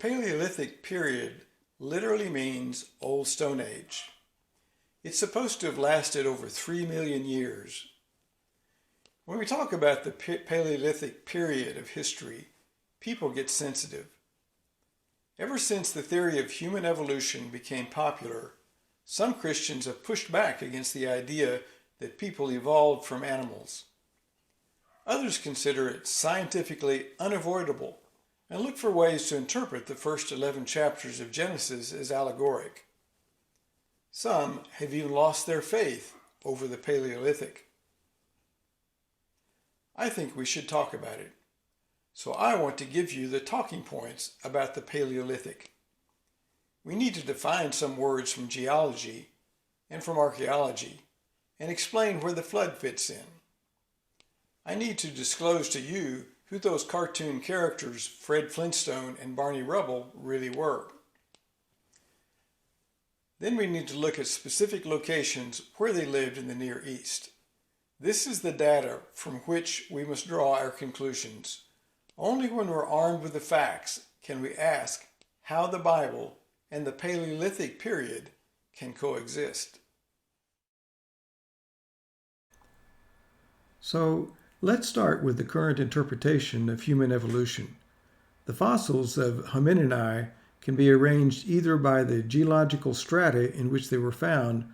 Paleolithic period literally means Old Stone Age. It's supposed to have lasted over 3 million years. When we talk about the Paleolithic period of history, people get sensitive. Ever since the theory of human evolution became popular, some Christians have pushed back against the idea that people evolved from animals. Others consider it scientifically unavoidable and look for ways to interpret the first 11 chapters of Genesis as allegoric. Some have even lost their faith over the Paleolithic. I think we should talk about it. So I want to give you the talking points about the Paleolithic. We need to define some words from geology and from archaeology and explain where the flood fits in. I need to disclose to you who those cartoon characters Fred Flintstone and Barney Rubble really were. Then we need to look at specific locations where they lived in the Near East. This is the data from which we must draw our conclusions. Only when we're armed with the facts can we ask how the Bible and the Paleolithic period can coexist. So let's start with the current interpretation of human evolution. The fossils of hominini can be arranged either by the geological strata in which they were found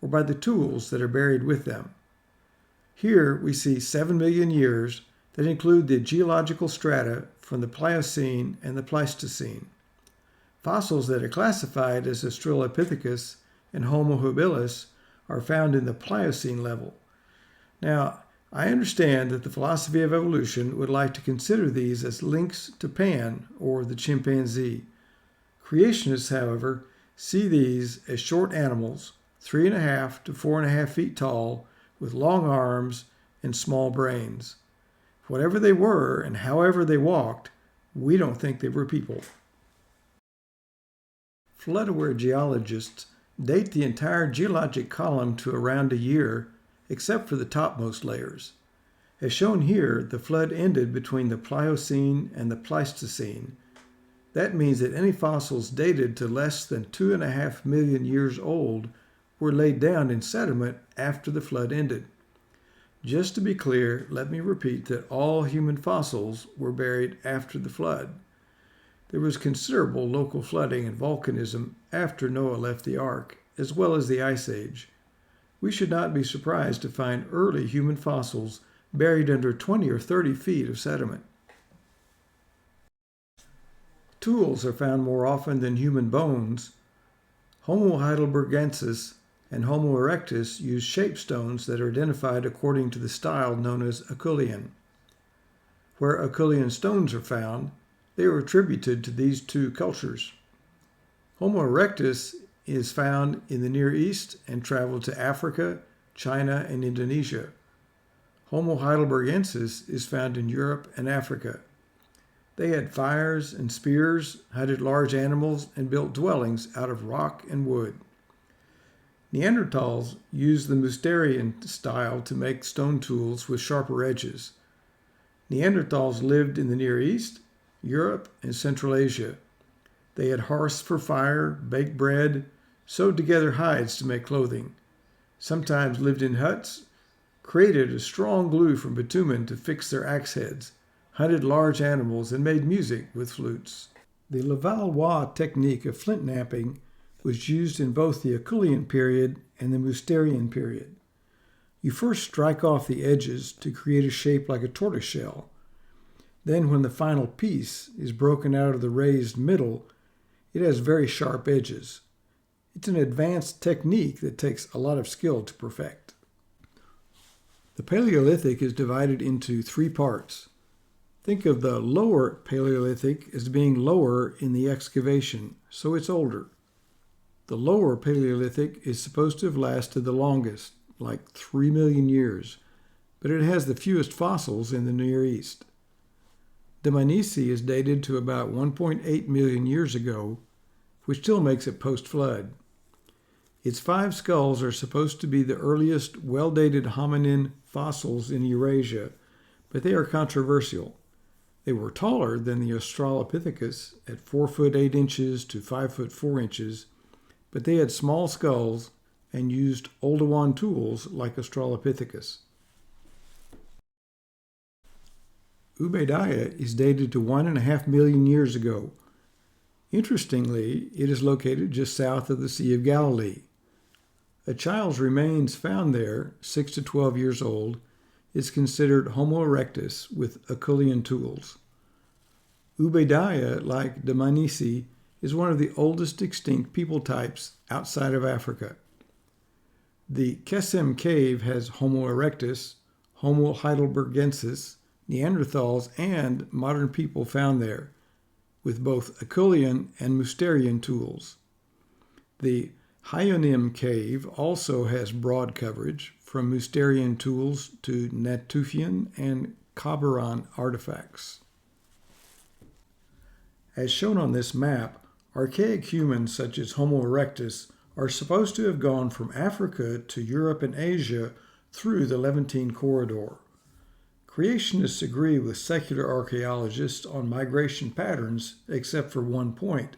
or by the tools that are buried with them. Here we see 7 million years that include the geological strata from the Pliocene and the Pleistocene. Fossils that are classified as Australopithecus and Homo habilis are found in the Pliocene level. Now, I understand that the philosophy of evolution would like to consider these as links to Pan, or the chimpanzee. Creationists, however, see these as short animals, 3.5 to 4.5 feet tall, with long arms and small brains. Whatever they were and however they walked, we don't think they were people. Flood-aware geologists date the entire geologic column to around a year, except for the topmost layers. As shown here, the flood ended between the Pliocene and the Pleistocene. That means that any fossils dated to less than 2.5 million years old were laid down in sediment after the flood ended. Just to be clear, let me repeat that all human fossils were buried after the flood. There was considerable local flooding and volcanism after Noah left the ark, as well as the Ice Age. We should not be surprised to find early human fossils buried under 20 or 30 feet of sediment. Tools are found more often than human bones. Homo heidelbergensis and Homo erectus use shapestones that are identified according to the style known as Acheulean. Where Acheulean stones are found, they are attributed to these two cultures. Homo erectus is found in the Near East and traveled to Africa, China, and Indonesia. Homo heidelbergensis is found in Europe and Africa. They had fires and spears, hunted large animals, and built dwellings out of rock and wood. Neanderthals used the Mousterian style to make stone tools with sharper edges. Neanderthals lived in the Near East, Europe, and Central Asia. They had hearths for fire, baked bread, sewed together hides to make clothing, sometimes lived in huts, created a strong glue from bitumen to fix their axe heads, hunted large animals, and made music with flutes. The Levallois technique of flint knapping was used in both the Acheulean period and the Mousterian period. You first strike off the edges to create a shape like a tortoiseshell. Then when the final piece is broken out of the raised middle, it has very sharp edges. It's an advanced technique that takes a lot of skill to perfect. The Paleolithic is divided into 3 parts. Think of the lower Paleolithic as being lower in the excavation, so it's older. The lower Paleolithic is supposed to have lasted the longest, like 3 million years, but it has the fewest fossils in the Near East. Dmanisi is dated to about 1.8 million years ago, which still makes it post-flood. Its 5 skulls are supposed to be the earliest well-dated hominin fossils in Eurasia, but they are controversial. They were taller than the Australopithecus at 4 foot 8 inches to 5 foot 4 inches, but they had small skulls and used Oldowan tools like Australopithecus. Ubeidiah is dated to 1.5 million years ago. Interestingly, it is located just south of the Sea of Galilee. A child's remains found there, 6 to 12 years old, is considered Homo erectus with Acheulean tools. Ubeidiah, like Dmanisi, is one of the oldest extinct people types outside of Africa. The Kesem cave has Homo erectus, Homo heidelbergensis, Neanderthals, and modern people found there, with both Acheulean and Mousterian tools. The Hyonim cave also has broad coverage, from Mousterian tools to Natufian and Quiberon artifacts. As shown on this map, archaic humans such as Homo erectus are supposed to have gone from Africa to Europe and Asia through the Levantine corridor. Creationists agree with secular archaeologists on migration patterns except for one point.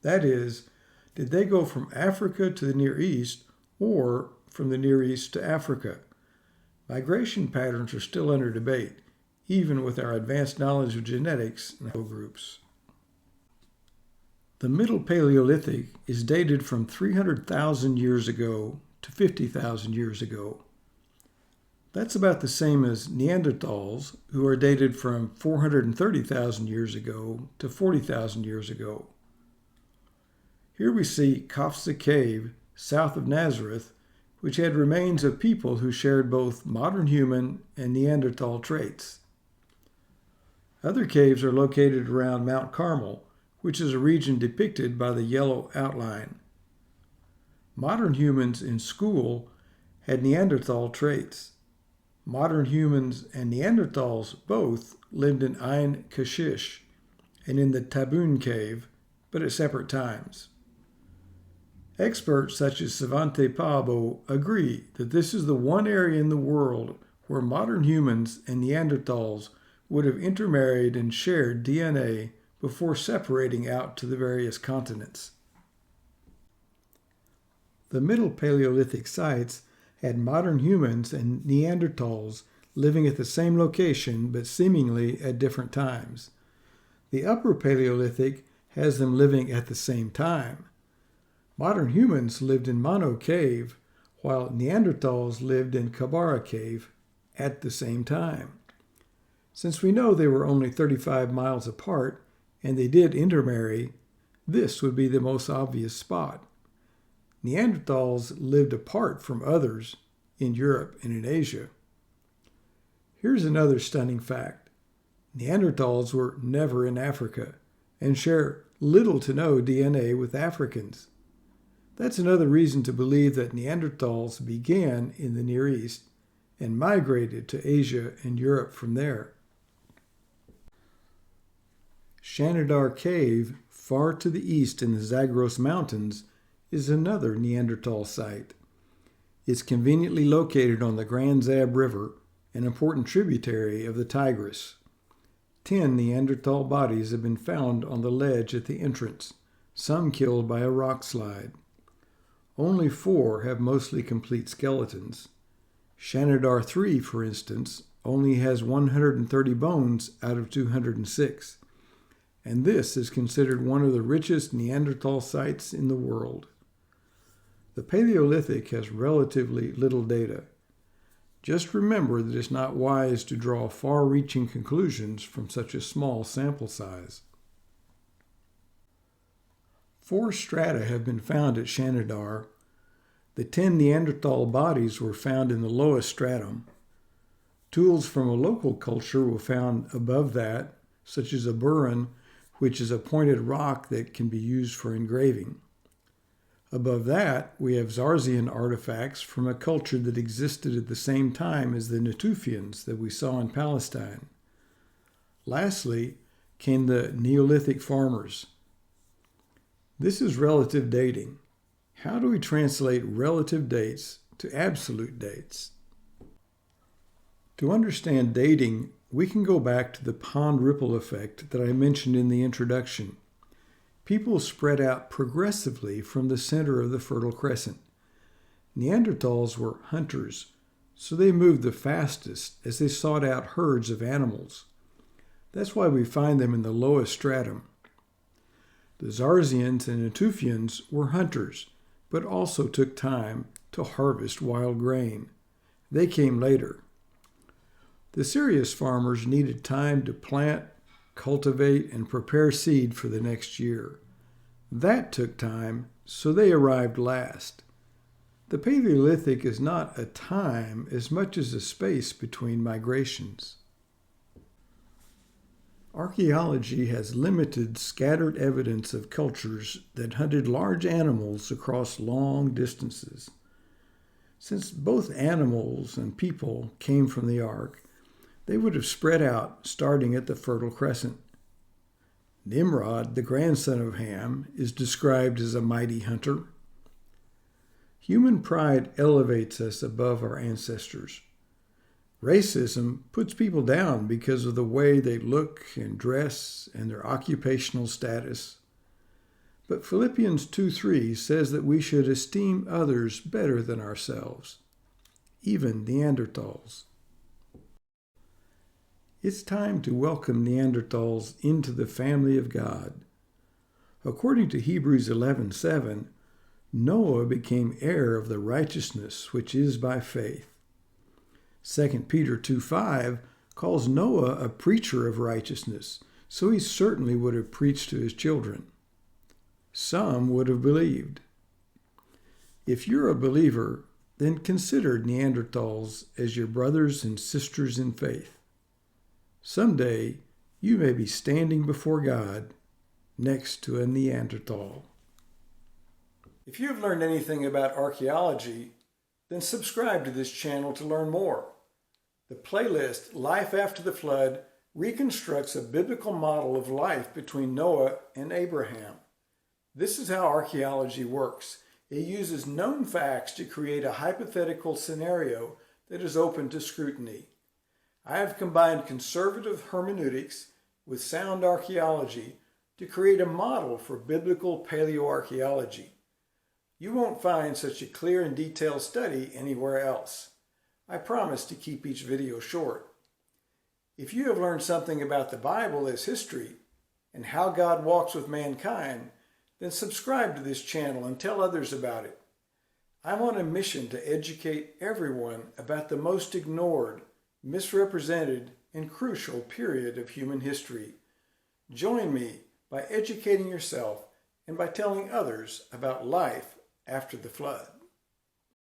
That is, did they go from Africa to the Near East or from the Near East to Africa? Migration patterns are still under debate, even with our advanced knowledge of genetics and groups. The Middle Paleolithic is dated from 300,000 years ago to 50,000 years ago. That's about the same as Neanderthals, who are dated from 430,000 years ago to 40,000 years ago. Here we see Kafsa Cave, south of Nazareth, which had remains of people who shared both modern human and Neanderthal traits. Other caves are located around Mount Carmel, which is a region depicted by the yellow outline. Modern humans in school had Neanderthal traits. Modern humans and Neanderthals both lived in Ain Kashish and in the Tabun cave, but at separate times. Experts such as Savante Pabo agree that this is the one area in the world where modern humans and Neanderthals would have intermarried and shared DNA before separating out to the various continents. The Middle Paleolithic sites had modern humans and Neanderthals living at the same location but seemingly at different times. The Upper Paleolithic has them living at the same time. Modern humans lived in Mono Cave, while Neanderthals lived in Kabara Cave at the same time. Since we know they were only 35 miles apart and they did intermarry, this would be the most obvious spot. Neanderthals lived apart from others in Europe and in Asia. Here's another stunning fact. Neanderthals were never in Africa and share little to no DNA with Africans. That's another reason to believe that Neanderthals began in the Near East and migrated to Asia and Europe from there. Shanidar Cave, far to the east in the Zagros Mountains, is another Neanderthal site. It's conveniently located on the Grand Zab River, an important tributary of the Tigris. 10 Neanderthal bodies have been found on the ledge at the entrance, some killed by a rock slide. Only 4 have mostly complete skeletons. Shanidar 3, for instance, only has 130 bones out of 206, and this is considered one of the richest Neanderthal sites in the world. The Paleolithic has relatively little data. Just remember that it's not wise to draw far-reaching conclusions from such a small sample size. 4 strata have been found at Shanidar. The 10 Neanderthal bodies were found in the lowest stratum. Tools from a local culture were found above that, such as a burin, which is a pointed rock that can be used for engraving. Above that, we have Zarzian artifacts from a culture that existed at the same time as the Natufians that we saw in Palestine. Lastly, came the Neolithic farmers. This is relative dating. How do we translate relative dates to absolute dates? To understand dating, we can go back to the pond ripple effect that I mentioned in the introduction. People spread out progressively from the center of the Fertile Crescent. Neanderthals were hunters, so they moved the fastest as they sought out herds of animals. That's why we find them in the lowest stratum. The Zarzians and Natufians were hunters, but also took time to harvest wild grain. They came later. The serious farmers needed time to plant, cultivate, and prepare seed for the next year. That took time, so they arrived last. The Paleolithic is not a time as much as a space between migrations. Archaeology has limited, scattered evidence of cultures that hunted large animals across long distances. Since both animals and people came from the ark, they would have spread out starting at the Fertile Crescent. Nimrod, the grandson of Ham, is described as a mighty hunter. Human pride elevates us above our ancestors. Racism puts people down because of the way they look and dress and their occupational status. But Philippians 2:3 says that we should esteem others better than ourselves, even Neanderthals. It's time to welcome Neanderthals into the family of God. According to Hebrews 11:7, Noah became heir of the righteousness which is by faith. 2 Peter 2:5 calls Noah a preacher of righteousness, so he certainly would have preached to his children. Some would have believed. If you're a believer, then consider Neanderthals as your brothers and sisters in faith. Someday, you may be standing before God next to a Neanderthal. If you have learned anything about archaeology, then subscribe to this channel to learn more. The playlist Life After the Flood reconstructs a biblical model of life between Noah and Abraham. This is how archaeology works. It uses known facts to create a hypothetical scenario that is open to scrutiny. I have combined conservative hermeneutics with sound archaeology to create a model for biblical paleoarchaeology. You won't find such a clear and detailed study anywhere else. I promise to keep each video short. If you have learned something about the Bible as history and how God walks with mankind, then subscribe to this channel and tell others about it. I'm on a mission to educate everyone about the most ignored, misrepresented, and crucial period of human history. Join me by educating yourself and by telling others about life after the flood.